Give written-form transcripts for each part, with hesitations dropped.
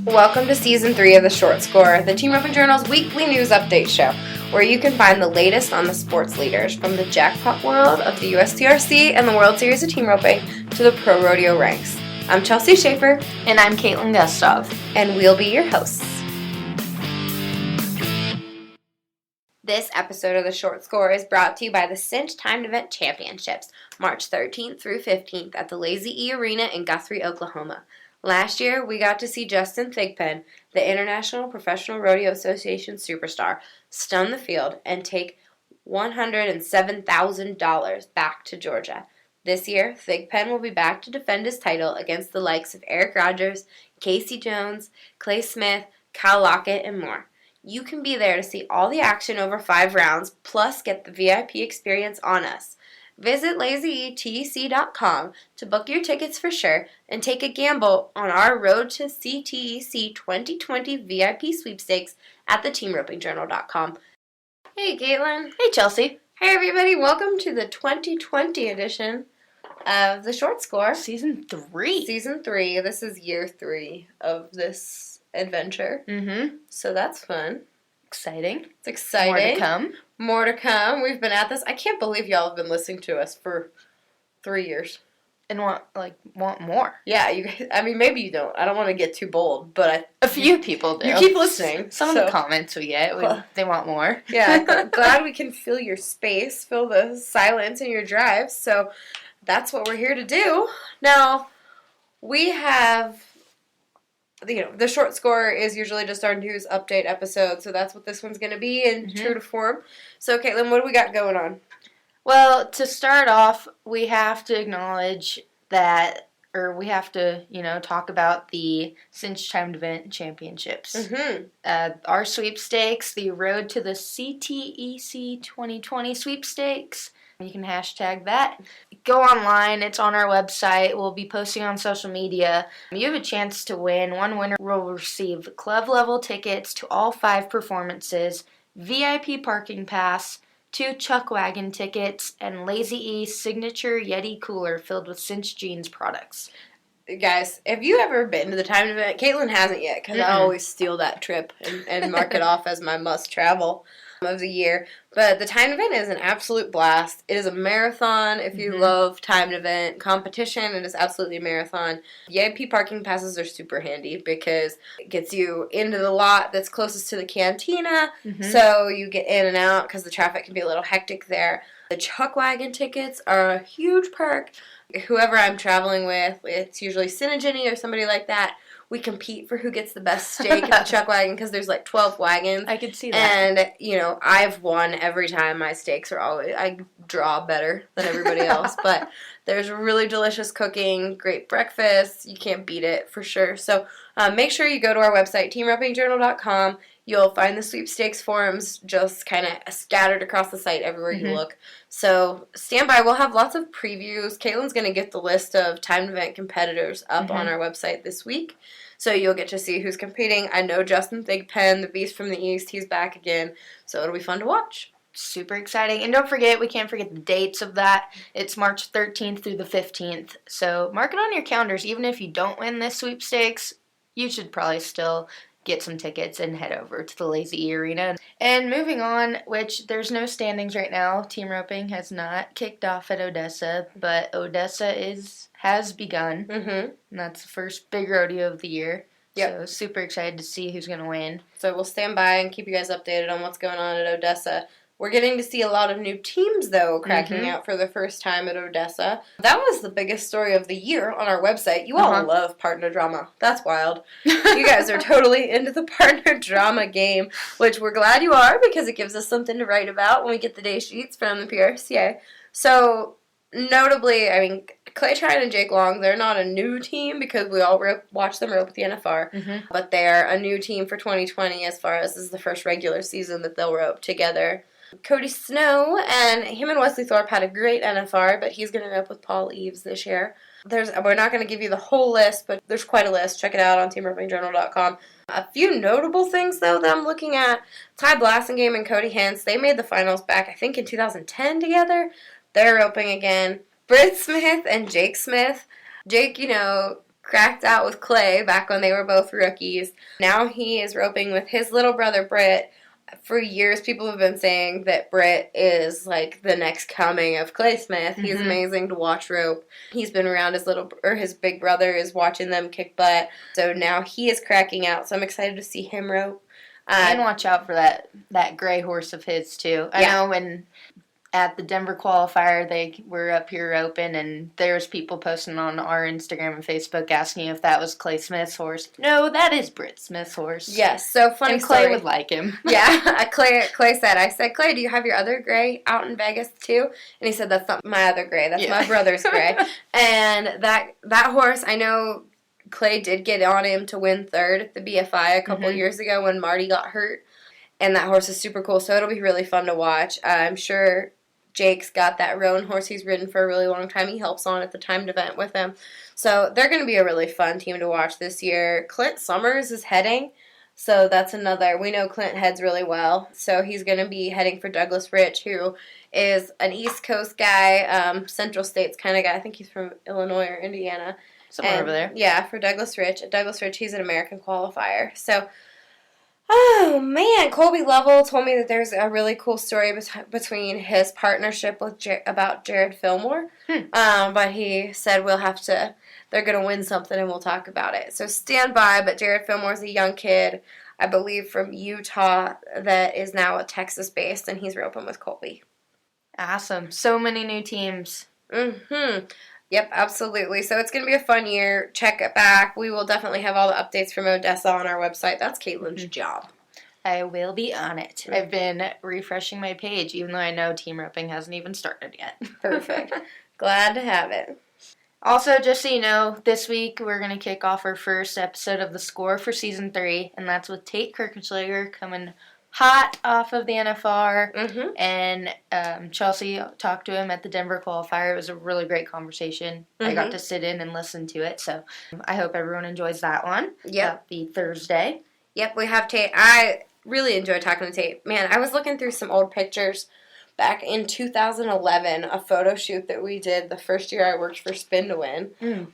Welcome to Season 3 of The Short Score, the Team Roping Journal's weekly news update show, where you can find the latest on the sports leaders from the jackpot world of the USTRC and the World Series of Team Roping to the pro rodeo ranks. I'm Chelsea Shaffer. And I'm Kaitlin Gustave. And we'll be your hosts. This episode of The Short Score is brought to you by the Cinch Timed Event Championships, March 13th through 15th at the Lazy E Arena in Guthrie, Oklahoma. Last year, we got to see Justin Thigpen, the International Professional Rodeo Association superstar, stun the field and take $107,000 back to Georgia. This year, Thigpen will be back to defend his title against the likes of Eric Rogers, Casey Jones, Clay Smith, Kyle Lockett, and more. You can be there to see all the action over 5 rounds, plus get the VIP experience on us. Visit lazyetec.com to book your tickets for sure and take a gamble on our Road to CTEC 2020 VIP sweepstakes at theteamropingjournal.com. Hey, Kaitlin. Hey, Chelsea. Hey, everybody. Welcome to the 2020 edition of The Short Score. Season 3. Season 3. This is year 3 of this adventure. Mm-hmm. So that's fun. Exciting. It's exciting. More to come. More to come. We've been at this. I can't believe y'all have been listening to us for 3 years. And want more. Yeah, you guys, I mean, maybe you don't. I don't want to get too bold, but a few people do. You keep listening. Some of the comments we get, they want more. Yeah, glad we can fill your space, fill the silence in your drive. So that's what we're here to do. Now, we have... the Short Score is usually just our news update episode, so that's what this one's going to be in true to form. So, Kaitlin, what do we got going on? Well, to start off, we have to acknowledge that, or we have to, talk about the Cinch Timed Event Championships. Mm-hmm. Our sweepstakes, the Road to the CTEC 2020 sweepstakes. You can hashtag that. Go online. It's on our website. We'll be posting on social media. You have a chance to win. One winner will receive club-level tickets to all 5 performances, VIP parking pass, 2 Chuck Wagon tickets, and Lazy E's signature Yeti cooler filled with Cinch Jeans products. Guys, have you ever been to the timed event? Caitlin hasn't yet, because I always steal that trip and mark it off as my must-travel of the year. But the timed event is an absolute blast. It is a marathon. If you love timed event competition, it is absolutely a marathon. VIP parking passes are super handy because it gets you into the lot that's closest to the cantina, so you get in and out because the traffic can be a little hectic there. The Chuck Wagon tickets are a huge perk. Whoever I'm traveling with, it's usually Cinegeny or somebody like that. We compete for who gets the best steak at the Chuck Wagon because there's like 12 wagons. I could see that. And, I've won every time. My steaks are always, I draw better than everybody else. But there's really delicious cooking, great breakfast. You can't beat it for sure. So make sure you go to our website, teamropingjournal.com. You'll find the sweepstakes forums just kind of scattered across the site everywhere you look. So stand by. We'll have lots of previews. Caitlin's going to get the list of timed event competitors up on our website this week. So you'll get to see who's competing. I know Justin Thigpen, the Beast from the East, he's back again. So it'll be fun to watch. Super exciting. And don't forget, we can't forget the dates of that. It's March 13th through the 15th. So mark it on your calendars. Even if you don't win this sweepstakes, you should probably still get some tickets and head over to the Lazy E Arena. And moving on, which there's no standings right now. Team roping has not kicked off at Odessa, but Odessa has begun. And that's the first big rodeo of the year. So super excited to see who's going to win. So we'll stand by and keep you guys updated on what's going on at Odessa. We're getting to see a lot of new teams, though, cracking out for the first time at Odessa. That was the biggest story of the year on our website. You all love partner drama. That's wild. You guys are totally into the partner drama game, which we're glad you are because it gives us something to write about when we get the day sheets from the PRCA. So, notably, Clay Trine and Jake Long, they're not a new team because we all watch them rope with the NFR, but they're a new team for 2020 as far as this is the first regular season that they'll rope together. Cody Snow and him and Wesley Thorpe had a great NFR, but he's going to rope with Paul Eves this year. We're not going to give you the whole list, but there's quite a list. Check it out on teamropingjournal.com. A few notable things, though, that I'm looking at. Ty Blassingame and Cody Hintz, they made the finals back, I think, in 2010 together. They're roping again. Britt Smith and Jake Smith. Jake, cracked out with Clay back when they were both rookies. Now he is roping with his little brother, Britt. For years, people have been saying that Britt is like the next coming of Clay Smith. He's amazing to watch rope. He's been around his big brother is watching them kick butt. So now he is cracking out. So I'm excited to see him rope. And watch out for that gray horse of his too. I know when at the Denver qualifier they were up here roping, and there's people posting on our Instagram and Facebook asking if that was Clay Smith's horse. No, that is Britt Smith's horse. Yes, so funny and Clay story. would like him. Yeah, Clay said, I said, Clay, do you have your other gray out in Vegas too? And he said, that's not my other gray, that's my brother's gray. And that horse, I know Clay did get on him to win third at the BFI a couple years ago when Marty got hurt. And that horse is super cool, so it'll be really fun to watch. I'm sure Jake's got that roan horse he's ridden for a really long time. He helps on at the timed event with him. So they're going to be a really fun team to watch this year. Clint Summers is heading, so that's another. We know Clint heads really well, so he's going to be heading for Douglas Rich, who is an East Coast guy, Central States kind of guy. I think he's from Illinois or Indiana. Somewhere over there. Yeah, for Douglas Rich. At Douglas Rich, he's an American qualifier. So, oh, man. Colby Lovell told me that there's a really cool story between his partnership with about Jared Fillmore. But he said they're going to win something and we'll talk about it. So stand by, but Jared Fillmore's a young kid, I believe from Utah, that is now a Texas-based, and he's roping with Colby. Awesome. So many new teams. Yep, absolutely. So it's going to be a fun year. Check it back. We will definitely have all the updates from Odessa on our website. That's Kaitlin's job. I will be on it. I've been refreshing my page, even though I know team roping hasn't even started yet. Perfect. Glad to have it. Also, just so you know, this week we're going to kick off our first episode of The Score for Season 3, and that's with Tate Kirchenschlager coming hot off of the NFR, and Chelsea talked to him at the Denver qualifier. It was a really great conversation. I got to sit in and listen to it, so I hope everyone enjoys that one. That'll be Thursday. Yep, we have Tate. I really enjoy talking to Tate. Man, I was looking through some old pictures back in 2011, a photo shoot that we did the first year I worked for Spin to Win.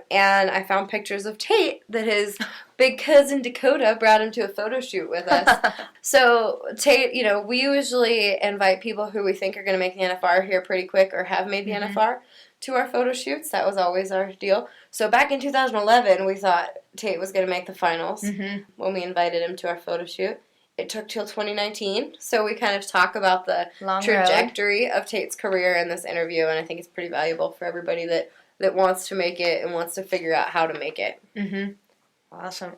And I found pictures of Tate that his big cousin Dakota brought him to a photo shoot with us. So Tate, we usually invite people who we think are going to make the NFR here pretty quick or have made the NFR to our photo shoots. That was always our deal. So back in 2011, we thought Tate was going to make the finals when we invited him to our photo shoot. It took till 2019, so we kind of talk about the trajectory of Tate's career in this interview, and I think it's pretty valuable for everybody that wants to make it and wants to figure out how to make it. Awesome.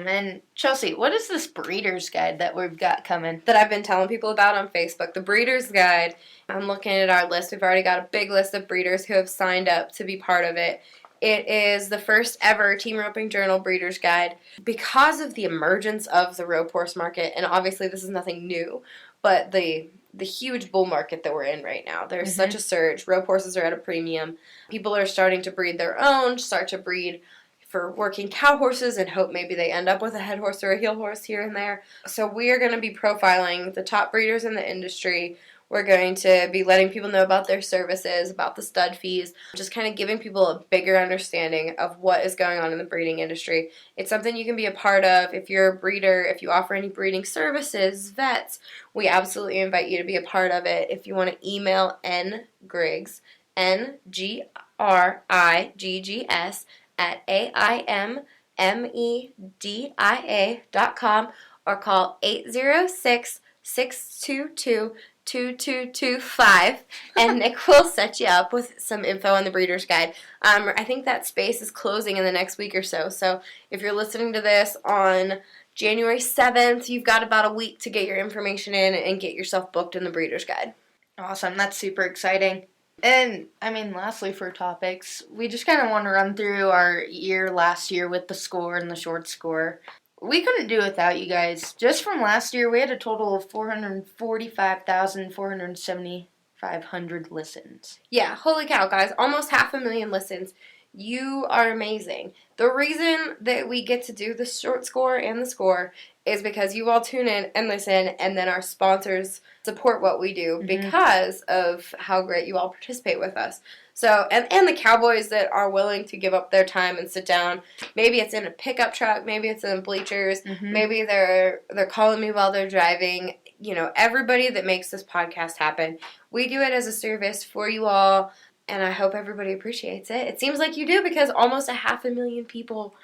And Chelsea, what is this Breeder's Guide that we've got coming? That I've been telling people about on Facebook. The Breeder's Guide, I'm looking at our list. We've already got a big list of breeders who have signed up to be part of it. It is the first ever Team Roping Journal Breeder's Guide. Because of the emergence of the rope horse market, and obviously this is nothing new, but the huge bull market that we're in right now. There's such a surge. Rope horses are at a premium. People are starting to breed their own, start to breed for working cow horses and hope maybe they end up with a head horse or a heel horse here and there. So we are going to be profiling the top breeders in the industry. We're going to be letting people know about their services, about the stud fees, just kind of giving people a bigger understanding of what is going on in the breeding industry. It's something you can be a part of. If you're a breeder, if you offer any breeding services, vets, we absolutely invite you to be a part of it. If you want to email ngriggs, NGRIGGS, at AIMMEDIA.com or call 806-622-2225 and Nick will set you up with some info on the Breeder's Guide. I think that space is closing in the next week or so. So if you're listening to this on January 7th, you've got about a week to get your information in and get yourself booked in the Breeder's Guide. Awesome. That's super exciting. And, lastly for topics, we just kind of want to run through our last year with the score and the short score. We couldn't do it without you guys. Just from last year, we had a total of 445,475 listens. Yeah, holy cow, guys. Almost 500,000 listens. You are amazing. The reason that we get to do the short score and the score is because you all tune in and listen, and then our sponsors support what we do because of how great you all participate with us. So, and the cowboys that are willing to give up their time and sit down. Maybe it's in a pickup truck. Maybe it's in bleachers. Mm-hmm. Maybe they're calling me while they're driving. You know, everybody that makes this podcast happen. We do it as a service for you all, and I hope everybody appreciates it. It seems like you do because almost 500,000 people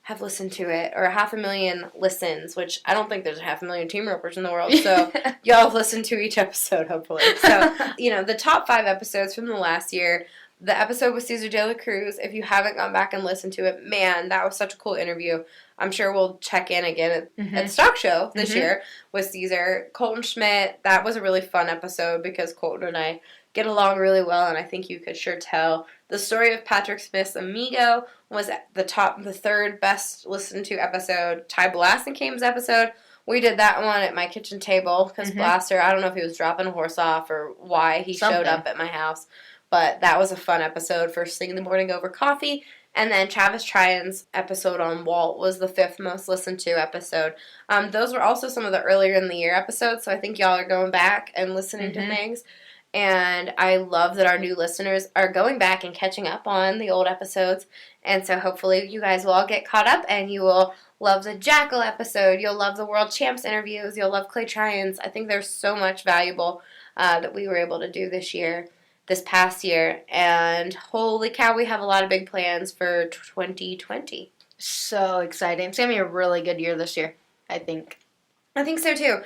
have listened to it, or 500,000 listens, which I don't think there's 500,000 team ropers in the world, so y'all have listened to each episode, hopefully. So, you know, the top 5 episodes from the last year, the episode with Cesar de la Cruz, if you haven't gone back and listened to it, man, that was such a cool interview. I'm sure we'll check in again at Stock Show this year with Cesar. Colton Schmidt, that was a really fun episode because Colton and I get along really well, and I think you could sure tell. The story of Patrick Smith's Amigo was at the 3rd best listened to episode. Ty Blasenkame's episode, we did that one at my kitchen table because Blaster, I don't know if he was dropping a horse off or why he showed up at my house, but that was a fun episode, first thing in the morning over coffee. And then Travis Tryan's episode on Walt was the 5th most listened to episode. Those were also some of the earlier in the year episodes, so I think y'all are going back and listening to things. And I love that our new listeners are going back and catching up on the old episodes. And so hopefully you guys will all get caught up and you will love the Jackal episode. You'll love the World Champs interviews. You'll love Clay Tryans. I think there's so much valuable that we were able to do this past year. And holy cow, we have a lot of big plans for 2020. So exciting. It's going to be a really good year this year, I think. I think so, too.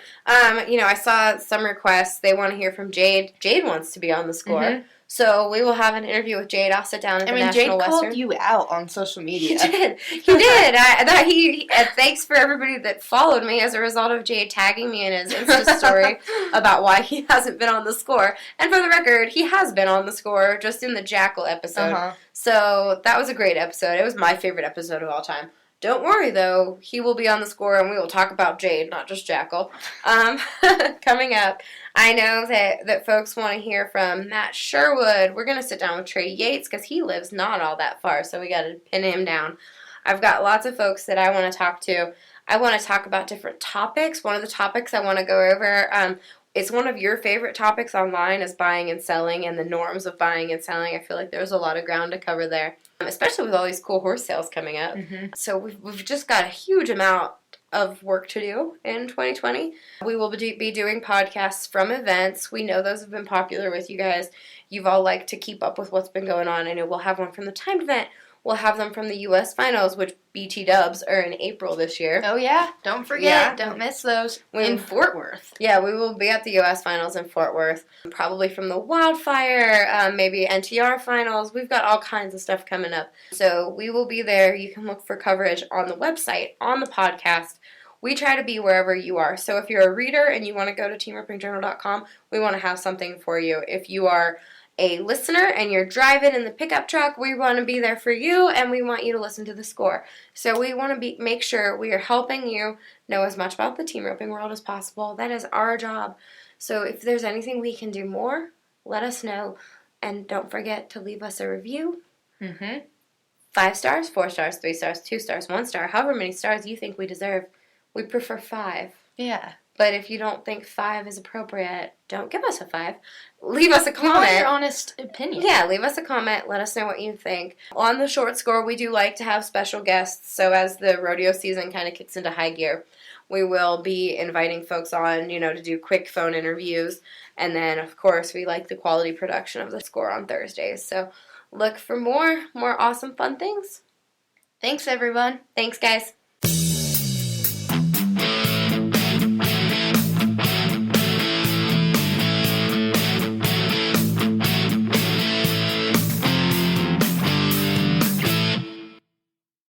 You know, I saw some requests. They want to hear from Jade. Jade wants to be on the score. So we will have an interview with Jade. I'll sit down at the National Western. Jade called you out on social media. He did. He did. Thanks for everybody that followed me as a result of Jade tagging me in his Insta story about why he hasn't been on the score. And for the record, he has been on the score just in the Jackal episode. So that was a great episode. It was my favorite episode of all time. Don't worry, though. He will be on the score, and we will talk about Jade, not just Jackal. Coming up, I know that folks want to hear from Matt Sherwood. We're going to sit down with Trey Yates because he lives not all that far, so we got to pin him down. I've got lots of folks that I want to talk to. I want to talk about different topics. One of the topics I want to go over, it's one of your favorite topics online is buying and selling and the norms of buying and selling. I feel like there's a lot of ground to cover there, especially with all these cool horse sales coming up. So we've just got a huge amount of work to do in 2020. We will be doing podcasts from events. We know those have been popular with you guys. You've all liked to keep up with what's been going on. I know we'll have one from the timed event. We'll have them from the U.S. finals, which BT Dubs are in April this year. Oh, yeah. Don't forget. Don't miss those. In Fort Worth. Yeah, we will be at the U.S. finals in Fort Worth. Probably from the Wildfire, maybe NTR finals. We've got all kinds of stuff coming up. So we will be there. You can look for coverage on the website, on the podcast. We try to be wherever you are. So if you're a reader and you want to go to teamropingjournal.com, we want to have something for you. If you are a listener and you're driving in the pickup truck, we want to be there for you and we want you to listen to the score. So we want to make sure we are helping you know as much about the team roping world as possible. That is our job. So if there's anything we can do more, let us know. And don't forget to leave us a review. 5 stars, 4 stars, 3 stars, 2 stars, 1 star, however many stars you think we deserve. We prefer 5. Yeah. But if you don't think 5 is appropriate, don't give us a 5. Leave us a comment. We want your honest opinion. Yeah, leave us a comment. Let us know what you think. On the short score, we do like to have special guests. So as the rodeo season kind of kicks into high gear, we will be inviting folks on, to do quick phone interviews. And then, of course, we like the quality production of the score on Thursdays. So look for more awesome, fun things. Thanks, everyone. Thanks, guys.